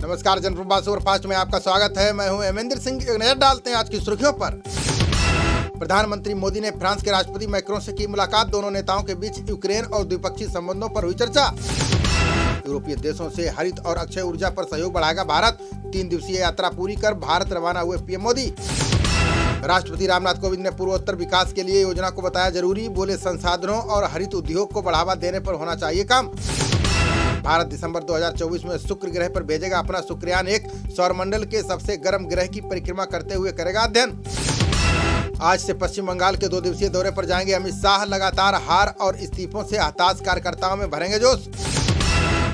नमस्कार, जनप्रभा सुपरफास्ट में आपका स्वागत है। मैं हूं हेमेंद्र सिंह। एक नजर डालते हैं आज की सुर्खियों पर। प्रधानमंत्री मोदी ने फ्रांस के राष्ट्रपति मैक्रों से की मुलाकात। दोनों नेताओं के बीच यूक्रेन और द्विपक्षीय संबंधों पर हुई चर्चा। यूरोपीय देशों से हरित और अक्षय ऊर्जा पर सहयोग बढ़ाएगा भारत। 3 दिवसीय यात्रा पूरी कर भारत रवाना हुए पीएम मोदी। राष्ट्रपति रामनाथ कोविंद ने पूर्वोत्तर विकास के लिए योजना को बताया जरूरी। बोले संसाधनों और हरित उद्योग को बढ़ावा देने पर होना चाहिए काम। भारत दिसंबर 2024 में शुक्र ग्रह पर भेजेगा अपना शुक्रयान 1। सौरमंडल के सबसे गर्म ग्रह की परिक्रमा करते हुए करेगा अध्ययन। आज से पश्चिम बंगाल के 2 दिवसीय दौरे पर जाएंगे अमित शाह। लगातार हार और इस्तीफों से हताश कार्यकर्ताओं में भरेंगे जोश।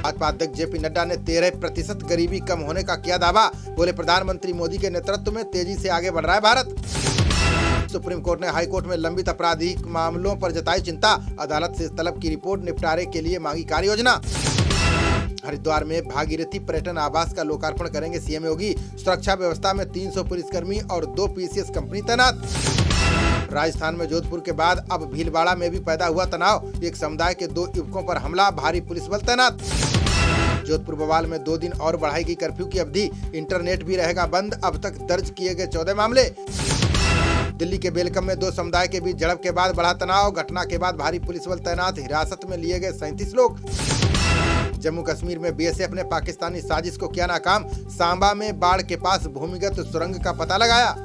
भाजपा अध्यक्ष जेपी नड्डा ने 13% गरीबी कम होने का किया दावा। बोले प्रधानमंत्री मोदी के नेतृत्व में तेजी से आगे बढ़ रहा है भारत। सुप्रीम कोर्ट ने हाई कोर्ट में लंबित आपराधिक मामलों पर जताई चिंता। अदालत से तलब की रिपोर्ट निपटारे के लिए मांगी कार्य योजना। हरिद्वार में भागीरथी पर्यटन आवास का लोकार्पण करेंगे सीएम योगी। सुरक्षा व्यवस्था में 300 पुलिसकर्मी और 2 पीसीएस कंपनी तैनात। राजस्थान में जोधपुर के बाद अब भीलवाड़ा में भी पैदा हुआ तनाव। एक समुदाय के 2 युवकों पर हमला, भारी पुलिस बल तैनात। जोधपुर बवाल में 2 दिन और बढ़ाई गई कर्फ्यू की अवधि। इंटरनेट भी रहेगा बंद। अब तक दर्ज किए गए 14 मामले। दिल्ली के बेलकम में 2 समुदाय के बीच झड़प के बाद बढ़ा तनाव। घटना के बाद भारी पुलिस बल तैनात। हिरासत में लिए गए 37 लोग। जम्मू कश्मीर में बीएसएफ ने पाकिस्तानी साजिश को किया नाकाम। सांबा में बाढ़ के पास भूमिगत सुरंग का पता लगाया।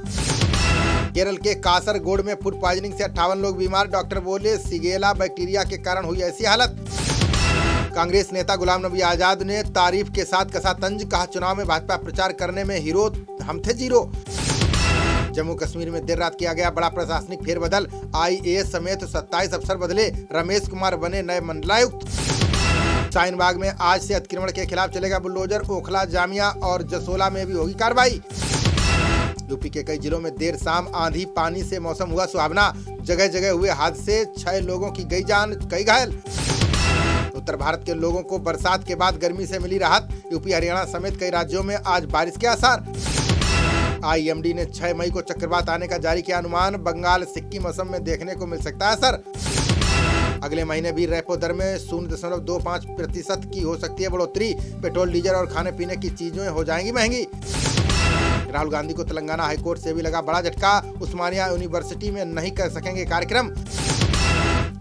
केरल के कासरगोड में फूड पॉइजनिंग से 58 लोग बीमार। डॉक्टर बोले सिगेला बैक्टीरिया के कारण हुई ऐसी हालत। कांग्रेस नेता गुलाम नबी आजाद ने तारीफ के साथ कसा तंज। कहा चुनाव में भाजपा प्रचार करने में हीरो, हम थे जीरो। जम्मू कश्मीर में देर रात किया गया बड़ा प्रशासनिक फेरबदल। आईएएस समेत 27 अफसर बदले। रमेश कुमार बने नए मंडलायुक्त। शाहीनबाग में आज से अतिक्रमण के खिलाफ चलेगा बुलडोजर। ओखला, जामिया और जसोला में भी होगी कार्रवाई। यूपी के कई जिलों में देर शाम आंधी पानी से मौसम हुआ सुहावना। जगह जगह हुए हादसे, 6 लोगों की गई जान, कई घायल। उत्तर भारत के लोगों को बरसात के बाद गर्मी से मिली राहत। यूपी, हरियाणा समेत कई राज्यों में आज बारिश के आसार। आईएमडी ने 6 मई को चक्रवात आने का जारी किया अनुमान। बंगाल, सिक्किम, असम में देखने को मिल सकता है असर। अगले महीने भी रेपो दर में 0.25% की हो सकती है बढ़ोतरी। पेट्रोल, डीजल और खाने पीने की चीजें हो जाएंगी महंगी। राहुल गांधी को तेलंगाना हाईकोर्ट से भी लगा बड़ा झटका। उस्मानिया यूनिवर्सिटी में नहीं कर सकेंगे कार्यक्रम।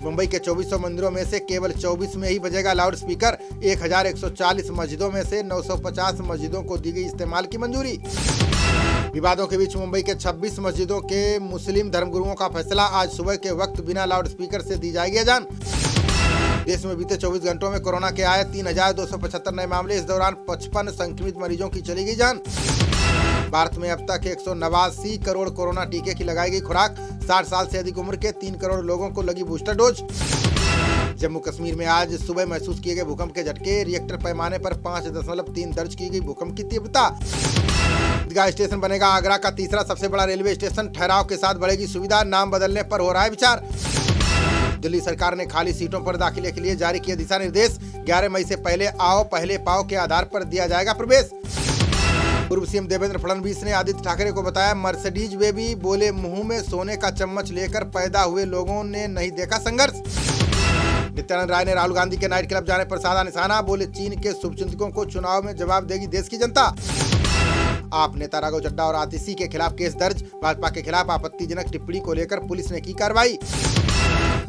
मुंबई के 2400 मंदिरों में से केवल 24 में ही बजेगा लाउड स्पीकर। 1140 मस्जिदों में से 950 मस्जिदों को दी गई इस्तेमाल की मंजूरी। विवादों के बीच मुंबई के 26 मस्जिदों के मुस्लिम धर्मगुरुओं का फैसला। आज सुबह के वक्त बिना लाउड स्पीकर से दी जाएगी अजान। देश में बीते 24 घंटों में कोरोना के आए 3275 नए मामले। इस दौरान 55 संक्रमित मरीजों की चली गई जान। भारत में अब तक 189 करोड़ कोरोना टीके की लगाई गई खुराक। 60 साल से अधिक उम्र के 3 करोड़ लोगों को लगी बूस्टर डोज। जम्मू कश्मीर में आज सुबह महसूस किए गए भूकंप के झटके। रिएक्टर पैमाने पर 5.3 दर्ज की गई भूकंप की तीव्रता। ईदगाह स्टेशन बनेगा आगरा का तीसरा सबसे बड़ा रेलवे स्टेशन। ठहराव के साथ बढ़ेगी सुविधा। नाम बदलने पर हो रहा है विचार। दिल्ली सरकार ने खाली सीटों पर दाखिले के लिए जारी किए दिशा निर्देश। 11 मई से पहले आओ पहले पाओ के आधार पर दिया जाएगा प्रवेश। पूर्व सीएम देवेंद्र फडणवीस ने आदित्य ठाकरे को बताया मर्सिडीज बेबी। बोले मुंह में सोने का चम्मच लेकर पैदा हुए लोगों ने नहीं देखा संघर्ष। नित्यानंद राय ने राहुल गांधी के नाइट क्लब जाने पर साधा निशाना। बोले चीन के शुभचिंतकों को चुनाव में जवाब देगी देश की जनता। आप नेता राघव चड्ढा और आतिशी के खिलाफ केस दर्ज। भाजपा के खिलाफ आपत्तिजनक टिप्पणी को लेकर पुलिस ने की कार्रवाई।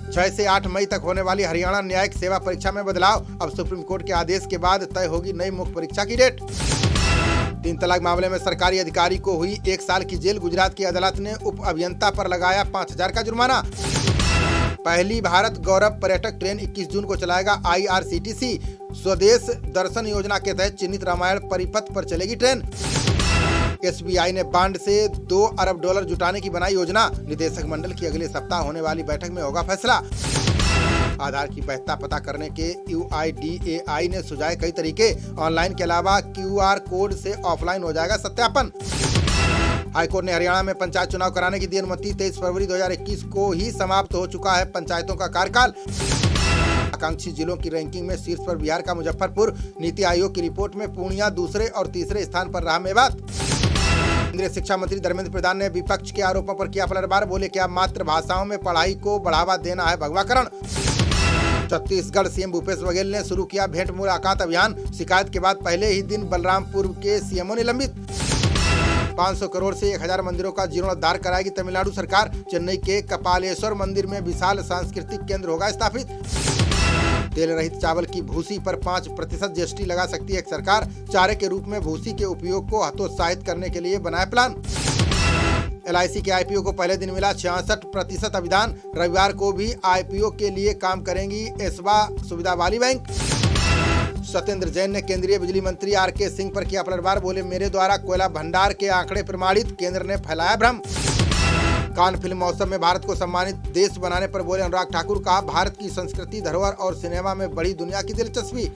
6 से 8 मई तक होने वाली हरियाणा न्यायिक सेवा परीक्षा में बदलाव। अब सुप्रीम कोर्ट के आदेश के बाद तय होगी नई मुख्य परीक्षा की डेट। 3 तलाक मामले में सरकारी अधिकारी को हुई 1 साल की जेल। गुजरात की अदालत ने उप अभियंता पर लगाया 5000 का जुर्माना। पहली भारत गौरव पर्यटक ट्रेन 21 जून को चलाएगा आईआरसीटीसी। स्वदेश दर्शन योजना के तहत चिन्हित रामायण परिपथ पर चलेगी ट्रेन। एसबीआई ने बांड से $2 अरब जुटाने की बनाई योजना। निदेशक मंडल की अगले सप्ताह होने वाली बैठक में होगा फैसला। आधार की वैधता पता करने के यूआईडीएआई ने सुझाए कई तरीके। ऑनलाइन के अलावा क्यूआर कोड से ऑफलाइन हो जाएगा सत्यापन। हाईकोर्ट ने हरियाणा में पंचायत चुनाव कराने की दी अनुमति। 23 फरवरी 2021 को ही समाप्त हो चुका है पंचायतों का कार्यकाल। आकांक्षी जिलों की रैंकिंग में शीर्ष पर बिहार का मुजफ्फरपुर। नीति आयोग की रिपोर्ट में पूर्णिया दूसरे और तीसरे स्थान पर रहा मेवात। केंद्रीय शिक्षा मंत्री धर्मेंद्र प्रधान ने विपक्ष के आरोपों पर किया पलटवार। बोले क्या मातृभाषाओं में पढ़ाई को बढ़ावा देना है भगवाकरण। छत्तीसगढ़ सीएम भूपेश बघेल ने शुरू किया भेंट मुलाकात अभियान। शिकायत के बाद पहले ही दिन बलरामपुर के सीएमओ निलंबित। 500 करोड़ से 1000 मंदिरों का जीर्णोद्धार कराएगी तमिलनाडु सरकार। चेन्नई के कपालेश्वर मंदिर में विशाल सांस्कृतिक केंद्र होगा स्थापित। तेल रहित चावल की भूसी पर 5% जीएसटी लगा सकती है सरकार। चारे के रूप में भूसी के उपयोग को हतोत्साहित करने के लिए बनाया प्लान। LIC के IPO को पहले दिन मिला 66% अभिदान। रविवार को भी IPO के लिए काम करेंगी एसबा सुविधा वाली बैंक। सत्येंद्र जैन ने केंद्रीय बिजली मंत्री RK सिंह पर किया पलटवार। बोले, मेरे द्वारा कोयला भंडार के आंकड़े प्रमाणित, केंद्र ने फैलाया भ्रम। कान फिल्म महोत्सव में भारत को सम्मानित देश बनाने पर बोले अनुराग ठाकुर। कहा, भारत की संस्कृति, धरोहर और सिनेमा में बड़ी दुनिया की दिलचस्पी।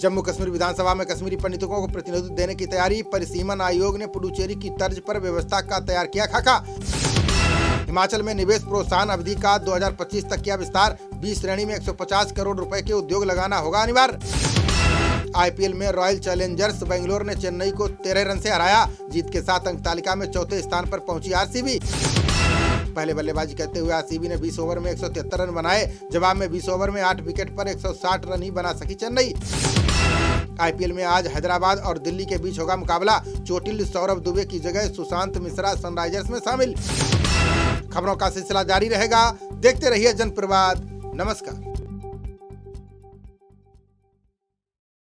जम्मू कश्मीर विधानसभा में कश्मीरी पंडितों को प्रतिनिधित्व देने की तैयारी। परिसीमन आयोग ने पुडुचेरी की तर्ज पर व्यवस्था का तैयार किया खाका। हिमाचल में निवेश प्रोत्साहन अवधि का 2025 तक किया विस्तार। 20 श्रेणी में 150 करोड़ रुपए के उद्योग लगाना होगा अनिवार्य। IPL में रॉयल चैलेंजर्स बेंगलोर ने चेन्नई को 13 रन से हराया। जीत के साथ अंक तालिका में चौथे स्थान पर पहुंची RCB। पहले बल्लेबाजी करते हुए RCB ने 20 ओवर में 173 रन बनाए। जवाब में 20 ओवर में 8 विकेट पर 160 रन ही बना सकी चेन्नई। IPL में आज हैदराबाद और दिल्ली के बीच होगा मुकाबला। चोटिल सौरभ दुबे की जगह सुशांत मिश्रा सनराइजर्स में शामिल। खबरों का सिलसिला जारी रहेगा। देखते रहिए जनप्रवाद। नमस्कार।